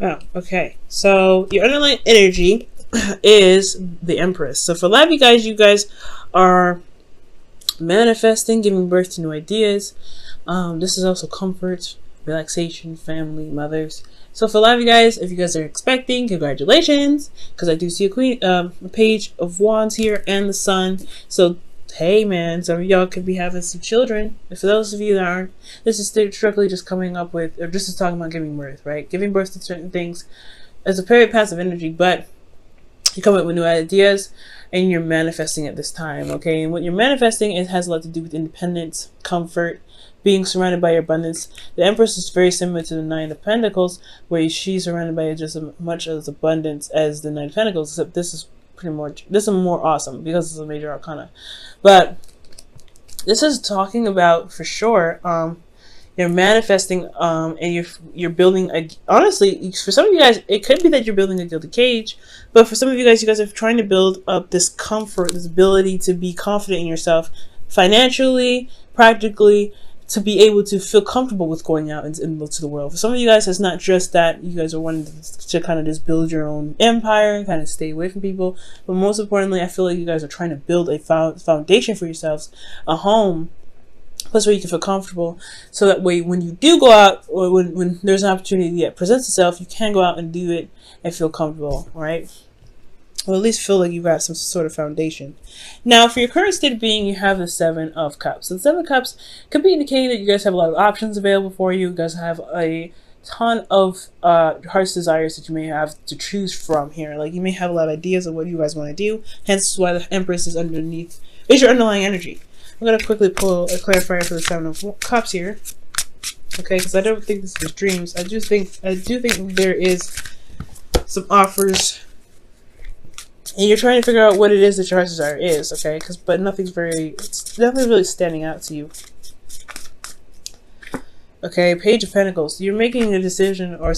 Oh, okay. So your underlying energy is the Empress. So for a lot of you guys are manifesting, giving birth to new ideas. This is also comfort, relaxation, family, mothers. So for a lot of you guys, if you guys are expecting, congratulations, because I do see a page of wands here and the sun. So hey man, some of y'all could be having some children. And for those of you that aren't, this is strictly just coming up with, or this is talking about giving birth, right? Giving birth to certain things is a very passive energy, but you come up with new ideas and you're manifesting at this time, okay? And what you're manifesting, it has a lot to do with independence, comfort, being surrounded by your abundance. The Empress is very similar to the Nine of Pentacles, where she's surrounded by just as much as abundance as the Nine of Pentacles, except this is more awesome because it's a major arcana. But this is talking about, for sure, you're manifesting, and you're building honestly, for some of you guys, it could be that you're building a gilded cage, but for some of you guys are trying to build up this comfort, this ability to be confident in yourself, financially, practically, to be able to feel comfortable with going out into the world. For some of you guys, it's not just that you guys are wanting to kind of just build your own empire and kind of stay away from people, but most importantly, I feel like you guys are trying to build a foundation for yourselves, a home, place where you can feel comfortable, so that way when you do go out, or when there's an opportunity that presents itself, you can go out and do it and feel comfortable, right? Or at least feel like you've got some sort of foundation. Now, for your current state of being, you have the Seven of Cups. So the Seven of Cups could be indicating that you guys have a lot of options available for you. You guys have a ton of heart's desires that you may have to choose from here. Like, you may have a lot of ideas of what you guys want to do. Hence why the Empress is underneath, is your underlying energy. I'm going to quickly pull a clarifier for the Seven of Cups here. Okay, because I don't think this is dreams. I do think there is some offers, and you're trying to figure out what it is that your heart's desire is, okay? But nothing's really standing out to you. Okay, Page of Pentacles. You're making a decision, or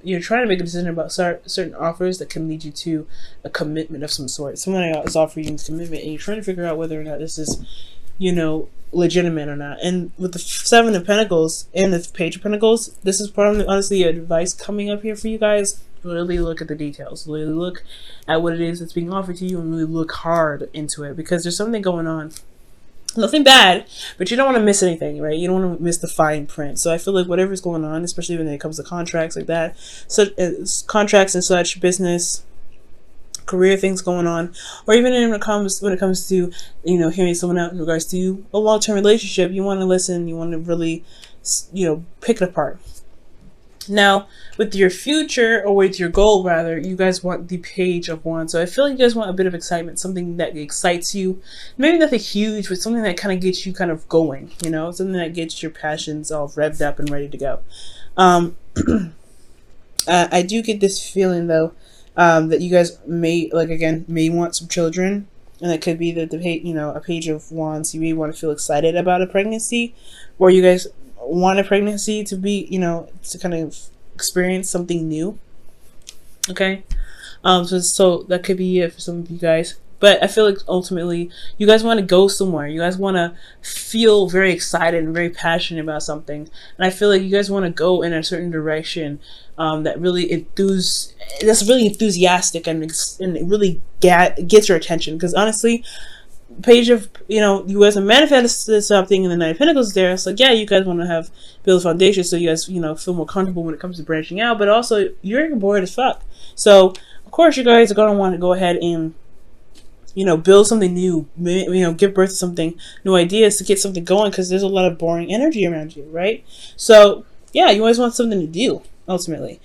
you're trying to make a decision about certain offers that can lead you to a commitment of some sort. Someone is offering you commitment, and you're trying to figure out whether or not this is, legitimate or not. And with the Seven of Pentacles and the Page of Pentacles, this is probably honestly advice coming up here for you guys. Really look at the details. Really look at what it is that's being offered to you, and really look hard into it, because there's something going on. Nothing bad, but you don't want to miss anything, right? You don't want to miss the fine print. So I feel like whatever's going on, especially when it comes to contracts like that, contracts and such, business, career things going on, or even when it comes to hearing someone out in regards to a long-term relationship, you want to listen. You want to really pick it apart. Now, with your future, or with your goal rather, you guys want the Page of Wands. So I feel like you guys want a bit of excitement, something that excites you. Maybe nothing huge, but something that kind of gets you kind of going, something that gets your passions all revved up and ready to go. I do get this feeling, though, that you guys may want some children. And that could be a Page of Wands. You may want to feel excited about a pregnancy, or you guys want a pregnancy to be, to kind of experience something new. Okay. So that could be it for some of you guys. But I feel like ultimately you guys want to go somewhere. You guys want to feel very excited and very passionate about something. And I feel like you guys want to go in a certain direction that's really enthusiastic and it really gets your attention. Because honestly, Page of, you guys have manifested something, and the Nine of Pentacles is there. So yeah, you guys want to build a foundation, so you guys, feel more comfortable when it comes to branching out. But also, you're bored as fuck. So of course, you guys are gonna want to go ahead and, build something new. Give birth to something, new ideas to get something going, because there's a lot of boring energy around you, right? So yeah, you always want something to do ultimately.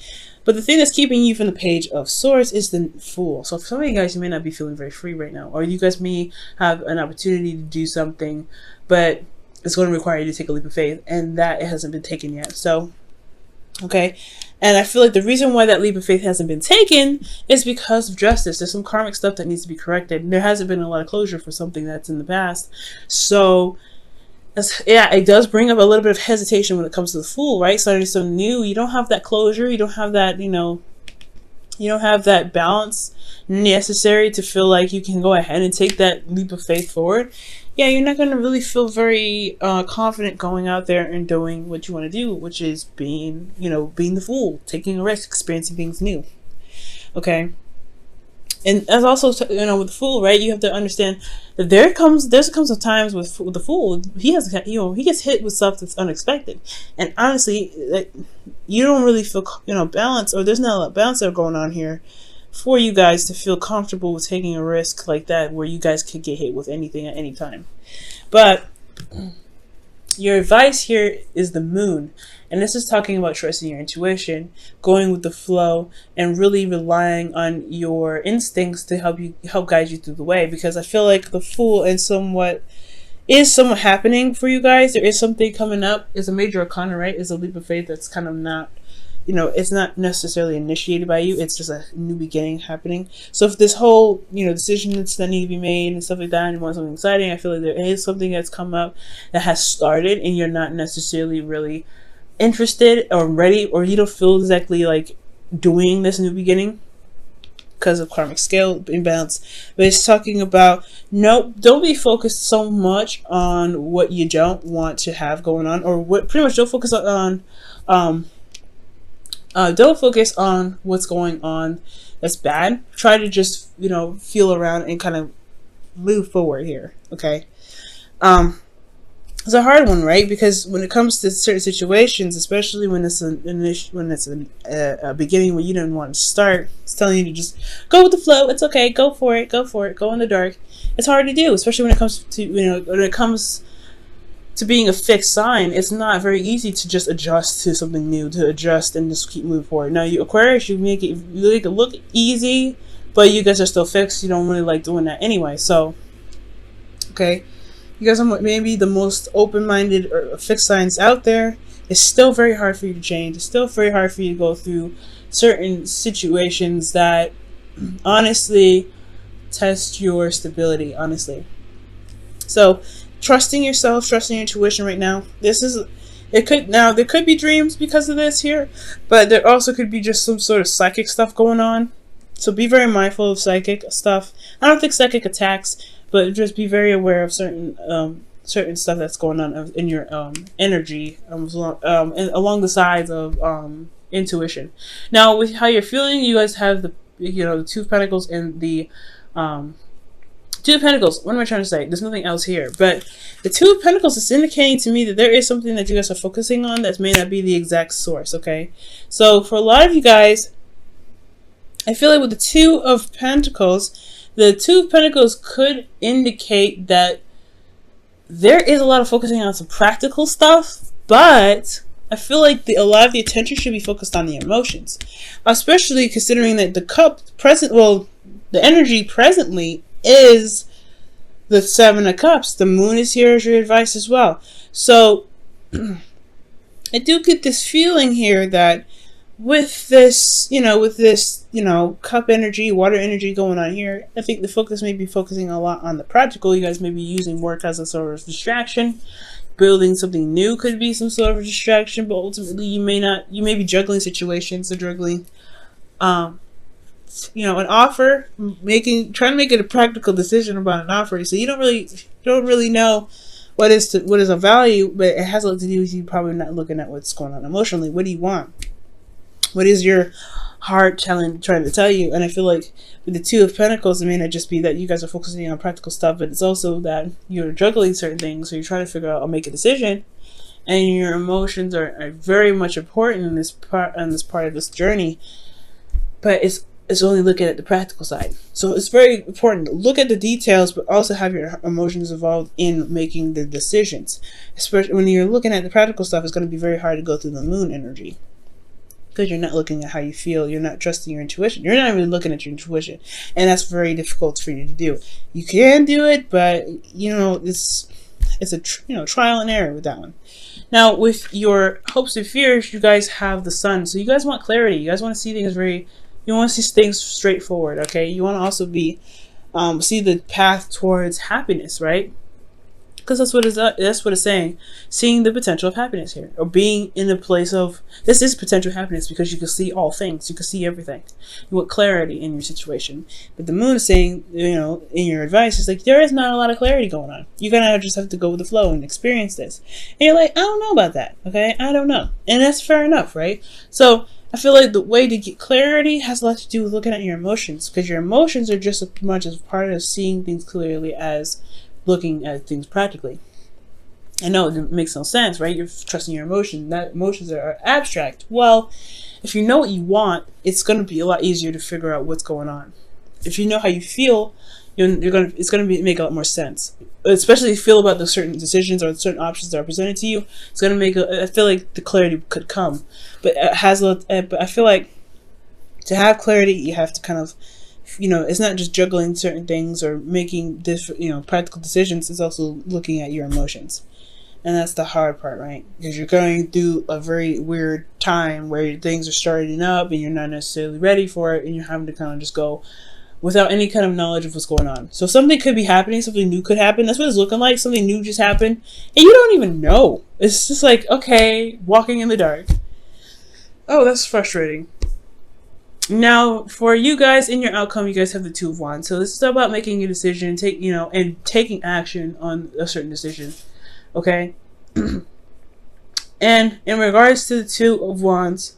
But the thing that's keeping you from the Page of Swords is the Fool. So for some of you guys, you may not be feeling very free right now. Or you guys may have an opportunity to do something, but it's going to require you to take a leap of faith. And that hasn't been taken yet. So, okay. And I feel like the reason why that leap of faith hasn't been taken is because of justice. There's some karmic stuff that needs to be corrected. There hasn't been a lot of closure for something that's in the past. So yeah, it does bring up a little bit of hesitation when it comes to the Fool, right? Starting something new, you don't have that closure, you don't have that, you don't have that balance necessary to feel like you can go ahead and take that leap of faith forward. yeah, you're not going to really feel very confident going out there and doing what you want to do, which is being, being the fool, taking a risk, experiencing things new. Okay. And as also, with the fool, right? You have to understand that there comes a times with the fool, he gets hit with stuff that's unexpected, and honestly, you don't really feel balance, or there's not a lot of balance that going on here for you guys to feel comfortable with taking a risk like that, where you guys could get hit with anything at any time. But your advice here is the moon. And this is talking about trusting your intuition, going with the flow, and really relying on your instincts to help guide you through the way. Because I feel like the fool is somewhat happening for you guys. There is something coming up. It's a major arcana, right? It's a leap of faith that's kind of not, it's not necessarily initiated by you. It's just a new beginning happening. So if this whole, decisions that need to be made and stuff like that, and you want something exciting, I feel like there is something that's come up that has started, and you're not necessarily really interested or ready, or you don't feel exactly like doing this new beginning because of karmic scale imbalance. But it's talking about, nope, don't be focused so much on what you don't want to have going on, or what pretty much don't focus on don't focus on what's going on that's bad. Try to just feel around and kind of move forward here. Okay. It's a hard one, right? Because when it comes to certain situations, especially when it's a beginning where you didn't want to start, it's telling you to just go with the flow. It's okay. Go for it. Go in the dark. It's hard to do, especially when it comes to being a fixed sign. It's not very easy to just adjust to something new, to adjust and just keep moving forward. Now, you Aquarius, you make it look easy, but you guys are still fixed. You don't really like doing that anyway. So, okay. You guys are maybe the most open-minded or fixed signs out there. It's still very hard for you to change. It's still very hard for you to go through certain situations that honestly test your stability, honestly. So, trusting yourself, trusting your intuition right now. There could be dreams because of this here, but there also could be just some sort of psychic stuff going on. So be very mindful of psychic stuff. I don't think psychic attacks, but just be very aware of certain stuff that's going on in your energy along the sides of intuition. Now, with how you're feeling, you guys have the Two of Pentacles and the Two of Pentacles. What am I trying to say? There's nothing else here, but the Two of Pentacles is indicating to me that there is something that you guys are focusing on that may not be the exact source. Okay, so for a lot of you guys, I feel like with the Two of Pentacles could indicate that there is a lot of focusing on some practical stuff, but I feel like a lot of the attention should be focused on the emotions, especially considering that the energy presently is the Seven of Cups. The moon is here as your advice as well. So I do get this feeling here that with this cup energy, water energy going on here, I think the focus may be focusing a lot on the practical. You guys may be using work as a sort of distraction. Building something new could be some sort of distraction, but ultimately you may be juggling situations, or juggling an offer, trying to make it a practical decision about an offer. So you don't really know what is of value, but it has a lot to do with you probably not looking at what's going on emotionally. What do you want? What is your heart trying to tell you? And I feel like with the Two of Pentacles, it may not just be that you guys are focusing on practical stuff, but it's also that you're juggling certain things. So you're trying to figure out or make a decision, and your emotions are very much important in this part of this journey. But it's only looking at the practical side. So it's very important to look at the details, but also have your emotions involved in making the decisions. Especially when you're looking at the practical stuff, it's going to be very hard to go through the moon energy, because you're not looking at how you feel. You're not trusting your intuition. You're not even looking at your intuition, and that's very difficult for you to do. You can do it, but it's a trial and error with that one. Now, with your hopes and fears, you guys have the Sun, so you guys want clarity. You guys want to see things you want to see things straightforward. Okay, you want to also see the path towards happiness, right? because that's what it's saying. Seeing the potential of happiness here, or being in a place of, this is potential happiness because you can see all things, you can see everything, you want clarity in your situation. But the moon is saying, you know, in your advice, it's like there is not a lot of clarity going on. You're gonna just have to go with the flow and experience this. And you're like, I don't know about that. Okay, I don't know, and that's fair enough, right? So I feel like the way to get clarity has a lot to do with looking at your emotions, because your emotions are just as much as part of seeing things clearly as looking at things practically. I know it makes no sense, right? You're trusting your emotion. That emotions are abstract. Well, if you know what you want, it's going to be a lot easier to figure out what's going on. If you know how you feel, it's going to make a lot more sense. Especially if you feel about the certain decisions or certain options that are presented to you, it's going to make I feel like the clarity could come. But but I feel like to have clarity, you have to kind of, you know, it's not just juggling certain things or making practical decisions. It's also looking at your emotions. And that's the hard part, right? Because you're going through a very weird time where things are starting up and you're not necessarily ready for it, and you're having to kind of just go without any kind of knowledge of what's going on. So something could be happening, something new could happen. That's what it's looking like. Something new just happened, and you don't even know. It's just like, okay, walking in the dark. Oh, that's frustrating. Now, for you guys, in your outcome, you guys have the Two of Wands. So this is about making a decision, and taking action on a certain decision. Okay? And in regards to the Two of Wands,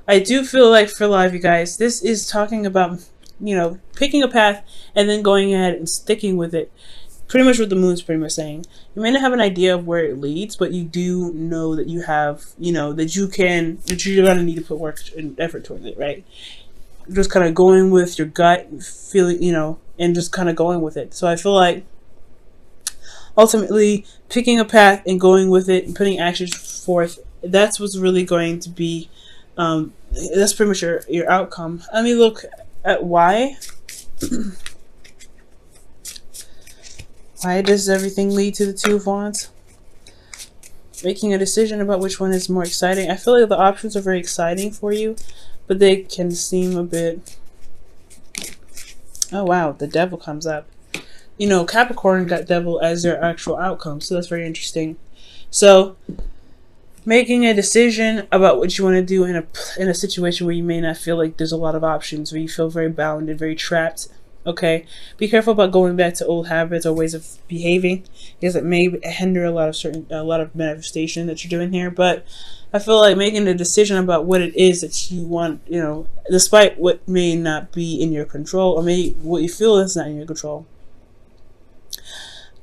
I do feel like for life, you guys, this is talking about, you know, picking a path and then going ahead and sticking with it. Pretty much what the moon's pretty much saying. You may not have an idea of where it leads, but you do know that you have, you know, that you're going to need to put work and effort towards it, right? Just kind of going with your gut feeling, you know, and just kind of going with it. So I feel like ultimately picking a path and going with it and putting actions forth, that's what's really going to be, that's pretty much your outcome. Let me look at why. Why does everything lead to the Two of Wands? Making a decision about which one is more exciting. I feel like the options are very exciting for you, but they can seem a bit... Oh wow, the Devil comes up. You know, Capricorn got Devil as their actual outcome, so that's very interesting. So, making a decision about what you want to do in a situation where you may not feel like there's a lot of options, where you feel very bound and very trapped. Okay, be careful about going back to old habits or ways of behaving, because it may hinder a lot of manifestation that you're doing here. But I feel like making a decision about what it is that you want, you know, despite what may not be in your control, or maybe what you feel is not in your control.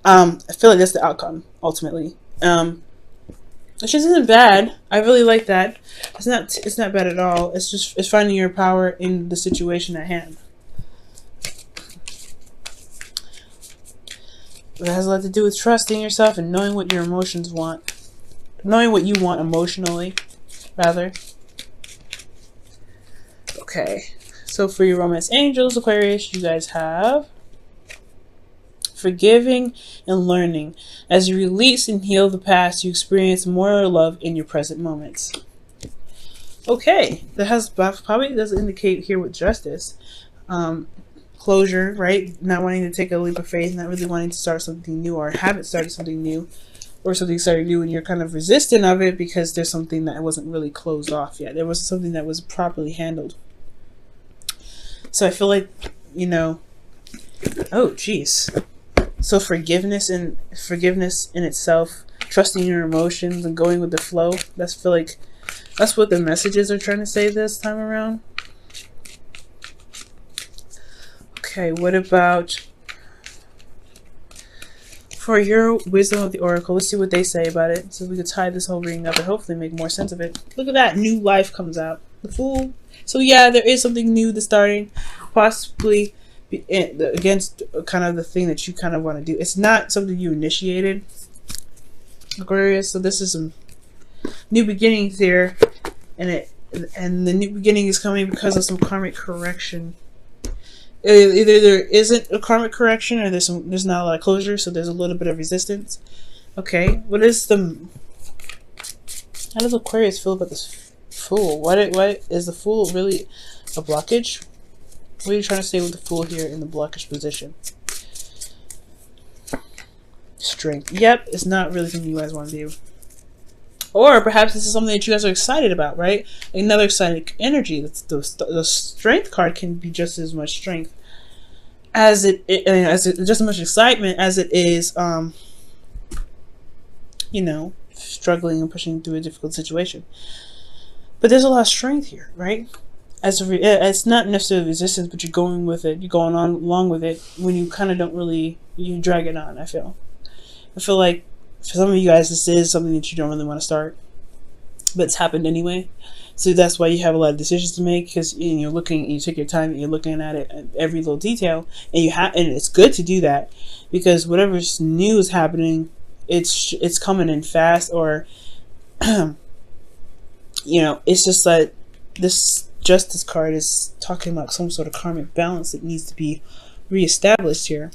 I feel like that's the outcome ultimately. Which isn't bad. I really like that. It's not bad at all. It's finding your power in the situation at hand. It has a lot to do with trusting yourself and knowing what your emotions want. Knowing what you want emotionally, rather. Okay. So for your romance angels, Aquarius, you guys have forgiving and learning. As you release and heal the past, you experience more love in your present moments. Okay. That probably does indicate here with justice. Closure, right? Not wanting to take a leap of faith, not really wanting to start something new, or haven't started something new, or something started new and you're kind of resistant of it because there's something that wasn't really closed off yet. There was something that was properly handled. So I feel like, you know, oh geez. So forgiveness in itself, trusting your emotions and going with the flow, I feel like that's what the messages are trying to say this time around. Okay, what about for your wisdom of the oracle? Let's see what they say about it, so we could tie this whole reading up and hopefully make more sense of it. Look at that, new life comes out. The Fool. So yeah, there is something new that's starting, possibly against kind of the thing that you kind of want to do. It's not something you initiated, Aquarius. So this is some new beginnings here, and the new beginning is coming because of some karmic correction. Either there isn't a karmic correction, or there's not a lot of closure, so there's a little bit of resistance. Okay, how does Aquarius feel about this Fool? What is the Fool really a blockage? What are you trying to say with the Fool here in the blockage position? Strength. Yep, it's not really something you guys want to do. Or perhaps this is something that you guys are excited about, right? Another exciting energy. The strength card can be just as much strength as just as much excitement as it is, you know, struggling and pushing through a difficult situation. But there's a lot of strength here, right? It's not necessarily resistance, but you're going with it. You're going on along with it when you kind of don't really, you drag it on. I feel like for some of you guys, this is something that you don't really want to start, but it's happened anyway. So that's why you have a lot of decisions to make, because you're looking, you take your time, and you're looking at it, at every little detail, and and it's good to do that, because whatever's new is happening, it's coming in fast, or it's just that this Justice card is talking about some sort of karmic balance that needs to be reestablished here.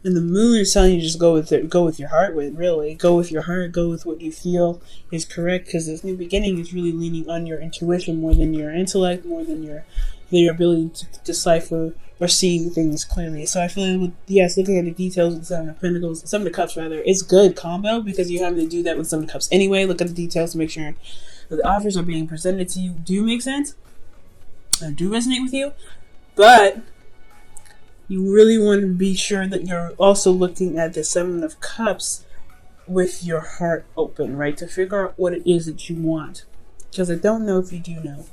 And the Moon is telling you just go with it, go with your heart. Really, go with your heart. Go with what you feel is correct. Because this new beginning is really leaning on your intuition more than your intellect, more than your ability to decipher or see things clearly. So I feel like, yes, looking at the details with the Seven of Pentacles, Seven of Cups rather, it's good combo, because you have to do that with Seven of Cups anyway. Look at the details to make sure that the offers are being presented to you do make sense, or do resonate with you, but you really want to be sure that you're also looking at the Seven of Cups with your heart open, right? To figure out what it is that you want. Because I don't know if you do know.